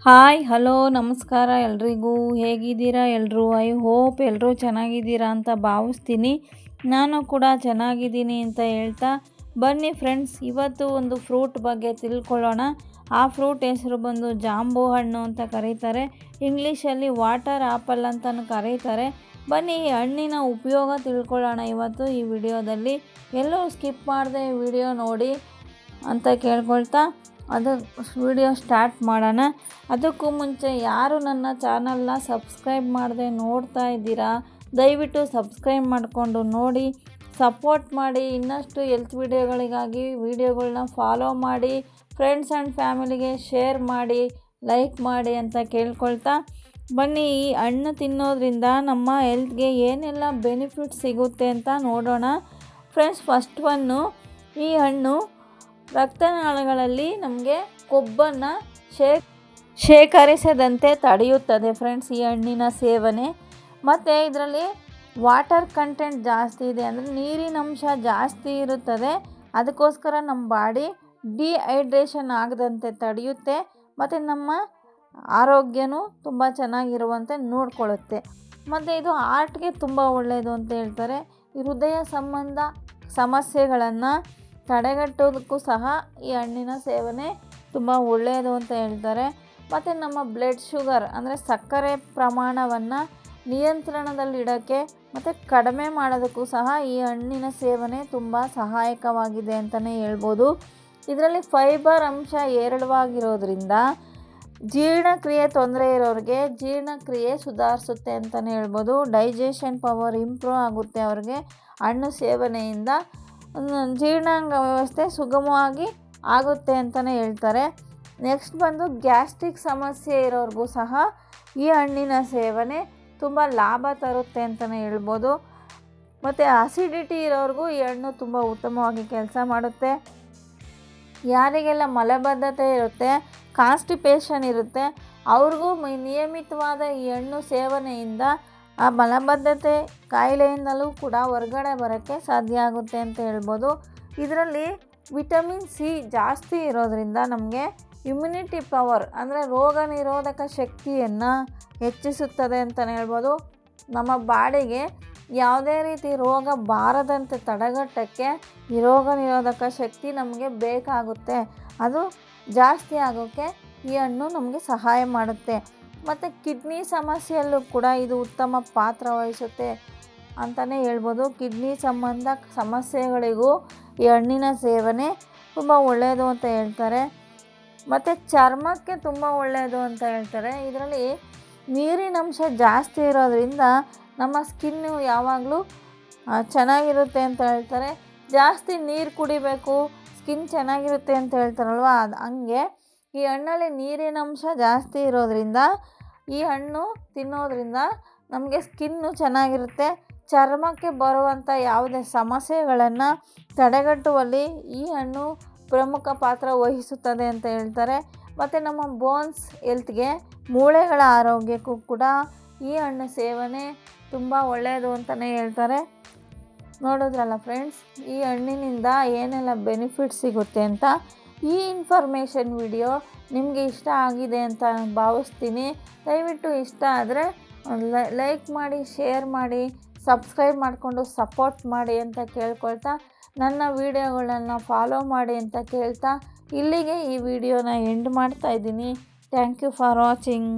Hi hello ನಮಸ್ಕಾರ ಎಲ್ರಿಗೂ. ಹೇಗಿದ್ದೀರಾ ಎಲ್ಲರೂ? ಐ ಹೋಪ್ ಎಲ್ಲರೂ ಚೆನ್ನಾಗಿದ್ದೀರಾ ಅಂತ ಭಾವಿಸ್ತೀನಿ. ನಾನು ಕೂಡ ಚೆನ್ನಾಗಿದ್ದೀನಿ ಅಂತ ಹೇಳ್ತಾ ಬನ್ನಿ ಫ್ರೆಂಡ್ಸ್, ಇವತ್ತು ಒಂದು ಫ್ರೂಟ್ ಬಗ್ಗೆ ತಿಳ್ಕೊಳ್ಳೋಣ. ಆ ಫ್ರೂಟ್ ಹೆಸರು ಬಂದು ಜಾಂಬು ಹಣ್ಣು ಅಂತ ಕರೀತಾರೆ. ಇಂಗ್ಲೀಷಲ್ಲಿ ವಾಟರ್ ಆ್ಯಪಲ್ ಅಂತಲೂ ಕರೀತಾರೆ. ಬನ್ನಿ ಈ ಹಣ್ಣಿನ ಉಪಯೋಗ ತಿಳ್ಕೊಳ್ಳೋಣ ಇವತ್ತು ಈ ವಿಡಿಯೋದಲ್ಲಿ. ಎಲ್ಲೂ ಸ್ಕಿಪ್ ಮಾಡದೆ ವಿಡಿಯೋ ನೋಡಿ ಅಂತ ಕೇಳ್ಕೊಳ್ತಾ ಅದು ವಿಡಿಯೋ ಸ್ಟಾರ್ಟ್ ಮಾಡೋಣ. ಅದಕ್ಕೂ ಮುಂಚೆ ಯಾರು ನನ್ನ ಚಾನಲ್ನ ಸಬ್ಸ್ಕ್ರೈಬ್ ಮಾಡದೆ ನೋಡ್ತಾ ಇದ್ದೀರಾ, ದಯವಿಟ್ಟು ಸಬ್ಸ್ಕ್ರೈಬ್ ಮಾಡಿಕೊಂಡು ನೋಡಿ, ಸಪೋರ್ಟ್ ಮಾಡಿ. ಇನ್ನಷ್ಟು ಹೆಲ್ತ್ ವಿಡಿಯೋಗಳಿಗಾಗಿ ವಿಡಿಯೋಗಳನ್ನ ಫಾಲೋ ಮಾಡಿ, ಫ್ರೆಂಡ್ಸ್ ಆ್ಯಂಡ್ ಫ್ಯಾಮಿಲಿಗೆ ಶೇರ್ ಮಾಡಿ, ಲೈಕ್ ಮಾಡಿ ಅಂತ ಕೇಳ್ಕೊಳ್ತಾ ಬನ್ನಿ ಈ ಹಣ್ಣು ತಿನ್ನೋದ್ರಿಂದ ನಮ್ಮ ಹೆಲ್ತ್ಗೆ ಏನೆಲ್ಲ ಬೆನಿಫಿಟ್ ಸಿಗುತ್ತೆ ಅಂತ ನೋಡೋಣ ಫ್ರೆಂಡ್ಸ್. ಫಸ್ಟ್ ಒನ್ನು, ಈ ಹಣ್ಣು ರಕ್ತನಾಳಗಳಲ್ಲಿ ನಮಗೆ ಕೊಬ್ಬನ್ನು ಶೇಖರಿಸದಂತೆ ತಡೆಯುತ್ತದೆ ಫ್ರೆಂಡ್ಸ್ ಈ ಹಣ್ಣಿನ ಸೇವನೆ. ಮತ್ತು ಇದರಲ್ಲಿ ವಾಟರ್ ಕಂಟೆಂಟ್ ಜಾಸ್ತಿ ಇದೆ, ಅಂದರೆ ನೀರಿನಂಶ ಜಾಸ್ತಿ ಇರುತ್ತದೆ. ಅದಕ್ಕೋಸ್ಕರ ನಮ್ಮ ಬಾಡಿ ಡಿಹೈಡ್ರೇಷನ್ ಆಗದಂತೆ ತಡೆಯುತ್ತೆ ಮತ್ತು ನಮ್ಮ ಆರೋಗ್ಯನೂ ತುಂಬ ಚೆನ್ನಾಗಿರುವಂತೆ ನೋಡ್ಕೊಳ್ಳುತ್ತೆ. ಮತ್ತು ಇದು ಹಾರ್ಟ್ಗೆ ತುಂಬ ಒಳ್ಳೆಯದು ಅಂತ ಹೇಳ್ತಾರೆ. ಹೃದಯ ಸಂಬಂಧ ಸಮಸ್ಯೆಗಳನ್ನು ತಡೆಗಟ್ಟೋದಕ್ಕೂ ಸಹ ಈ ಹಣ್ಣಿನ ಸೇವನೆ ತುಂಬ ಒಳ್ಳೆಯದು ಅಂತ ಹೇಳ್ತಾರೆ. ಮತ್ತು ನಮ್ಮ ಬ್ಲಡ್ ಶುಗರ್ ಅಂದರೆ ಸಕ್ಕರೆ ಪ್ರಮಾಣವನ್ನು ನಿಯಂತ್ರಣದಲ್ಲಿಡೋಕ್ಕೆ ಮತ್ತು ಕಡಿಮೆ ಮಾಡೋದಕ್ಕೂ ಸಹ ಈ ಹಣ್ಣಿನ ಸೇವನೆ ತುಂಬ ಸಹಾಯಕವಾಗಿದೆ ಅಂತಲೇ ಹೇಳ್ಬೋದು. ಇದರಲ್ಲಿ ಫೈಬರ್ ಅಂಶ ಹೇರಳವಾಗಿರೋದ್ರಿಂದ ಜೀರ್ಣಕ್ರಿಯೆ ತೊಂದರೆ ಇರೋರಿಗೆ ಜೀರ್ಣಕ್ರಿಯೆ ಸುಧಾರಿಸುತ್ತೆ ಅಂತಲೇ ಹೇಳ್ಬೋದು. ಡೈಜೆಷನ್ ಪವರ್ ಇಂಪ್ರೂವ್ ಆಗುತ್ತೆ ಅವ್ರಿಗೆ ಹಣ್ಣು ಸೇವನೆಯಿಂದ. ಜೀರ್ಣಾಂಗ ವ್ಯವಸ್ಥೆ ಸುಗಮವಾಗಿ ಆಗುತ್ತೆ ಅಂತಲೇ ಹೇಳ್ತಾರೆ. ನೆಕ್ಸ್ಟ್ ಬಂದು ಗ್ಯಾಸ್ಟ್ರಿಕ್ ಸಮಸ್ಯೆ ಇರೋರಿಗೂ ಸಹ ಈ ಹಣ್ಣಿನ ಸೇವನೆ ತುಂಬ ಲಾಭ ತರುತ್ತೆ ಅಂತಲೇ ಹೇಳ್ಬೋದು. ಮತ್ತು ಅಸಿಡಿಟಿ ಇರೋರಿಗೂ ಈ ಹಣ್ಣು ತುಂಬ ಉತ್ತಮವಾಗಿ ಕೆಲಸ ಮಾಡುತ್ತೆ. ಯಾರಿಗೆಲ್ಲ ಮಲಬದ್ಧತೆ ಇರುತ್ತೆ, ಕಾನ್ಸ್ಟಿಪೇಷನ್ ಇರುತ್ತೆ, ಅವ್ರಿಗೂ ನಿಯಮಿತವಾದ ಈ ಹಣ್ಣು ಸೇವನೆಯಿಂದ ಆ ಮಲಬದ್ಧತೆ ಕಾಯಿಲೆಯಿಂದಲೂ ಕೂಡ ಹೊರಗಡೆ ಬರೋಕ್ಕೆ ಸಾಧ್ಯ ಆಗುತ್ತೆ ಅಂತ ಹೇಳ್ಬೋದು. ಇದರಲ್ಲಿ ವಿಟಮಿನ್ ಸಿ ಜಾಸ್ತಿ ಇರೋದರಿಂದ ನಮಗೆ ಇಮ್ಯುನಿಟಿ ಪವರ್ ಅಂದರೆ ರೋಗ ನಿರೋಧಕ ಶಕ್ತಿಯನ್ನು ಹೆಚ್ಚಿಸುತ್ತದೆ ಅಂತಲೇ ಹೇಳ್ಬೋದು. ನಮ್ಮ ಬಾಡಿಗೆ ಯಾವುದೇ ರೀತಿ ರೋಗ ಬಾರದಂತೆ ತಡೆಗಟ್ಟೋಕ್ಕೆ ಈ ರೋಗ ನಿರೋಧಕ ಶಕ್ತಿ ನಮಗೆ ಬೇಕಾಗುತ್ತೆ. ಅದು ಜಾಸ್ತಿ ಆಗೋಕ್ಕೆ ಈ ಹಣ್ಣು ನಮಗೆ ಸಹಾಯ ಮಾಡುತ್ತೆ. ಮತ್ತು ಕಿಡ್ನಿ ಸಮಸ್ಯೆಯಲ್ಲೂ ಕೂಡ ಇದು ಉತ್ತಮ ಪಾತ್ರ ವಹಿಸುತ್ತೆ ಅಂತಲೇ ಹೇಳ್ಬೋದು. ಕಿಡ್ನಿ ಸಂಬಂಧ ಸಮಸ್ಯೆಗಳಿಗೂ ಈ ಹಣ್ಣಿನ ಸೇವನೆ ತುಂಬ ಒಳ್ಳೆಯದು ಅಂತ ಹೇಳ್ತಾರೆ. ಮತ್ತು ಚರ್ಮಕ್ಕೆ ತುಂಬ ಒಳ್ಳೆಯದು ಅಂತ ಹೇಳ್ತಾರೆ. ಇದರಲ್ಲಿ ನೀರಿನಂಶ ಜಾಸ್ತಿ ಇರೋದ್ರಿಂದ ನಮ್ಮ ಸ್ಕಿನ್ನು ಯಾವಾಗಲೂ ಚೆನ್ನಾಗಿರುತ್ತೆ ಅಂತ ಹೇಳ್ತಾರೆ. ಜಾಸ್ತಿ ನೀರು ಕುಡಿಬೇಕು, ಸ್ಕಿನ್ ಚೆನ್ನಾಗಿರುತ್ತೆ ಅಂತ ಹೇಳ್ತಾರಲ್ವ, ಅದು ಹಂಗೆ ಈ ಹಣ್ಣಲ್ಲಿ ನೀರಿನಂಶ ಜಾಸ್ತಿ ಇರೋದ್ರಿಂದ ಈ ಹಣ್ಣು ತಿನ್ನೋದ್ರಿಂದ ನಮಗೆ ಸ್ಕಿನ್ನು ಚೆನ್ನಾಗಿರುತ್ತೆ. ಚರ್ಮಕ್ಕೆ ಬರುವಂಥ ಯಾವುದೇ ಸಮಸ್ಯೆಗಳನ್ನು ತಡೆಗಟ್ಟುವಲ್ಲಿ ಈ ಹಣ್ಣು ಪ್ರಮುಖ ಪಾತ್ರ ವಹಿಸುತ್ತದೆ ಅಂತ ಹೇಳ್ತಾರೆ. ಮತ್ತು ನಮ್ಮ ಬೋನ್ಸ್ ಹೆಲ್ತ್ಗೆ, ಮೂಳೆಗಳ ಆರೋಗ್ಯಕ್ಕೂ ಕೂಡ ಈ ಹಣ್ಣು ಸೇವನೆ ತುಂಬ ಒಳ್ಳೆಯದು ಅಂತಲೇ ಹೇಳ್ತಾರೆ. ನೋಡಿದ್ರಲ್ಲ ಫ್ರೆಂಡ್ಸ್, ಈ ಹಣ್ಣಿನಿಂದ ಏನೆಲ್ಲ ಬೆನಿಫಿಟ್ ಸಿಗುತ್ತೆ ಅಂತ. ಈ ಇನ್ಫಾರ್ಮೇಷನ್ ವಿಡಿಯೋ ನಿಮಗೆ ಇಷ್ಟ ಆಗಿದೆ ಅಂತ ಭಾವಿಸ್ತೀನಿ. ದಯವಿಟ್ಟು ಇಷ್ಟ ಆದರೆ ಲೈಕ್ ಮಾಡಿ, ಶೇರ್ ಮಾಡಿ, ಸಬ್ಸ್ಕ್ರೈಬ್ ಮಾಡಿಕೊಂಡು ಸಪೋರ್ಟ್ ಮಾಡಿ ಅಂತ ಕೇಳ್ಕೊಳ್ತಾ, ನನ್ನ ವಿಡಿಯೋಗಳನ್ನು ಫಾಲೋ ಮಾಡಿ ಅಂತ ಕೇಳ್ತಾ ಇಲ್ಲಿಗೆ ಈ ವಿಡಿಯೋನ ಎಂಡ್ ಮಾಡ್ತಾ ಇದ್ದೀನಿ. Thank you for watching.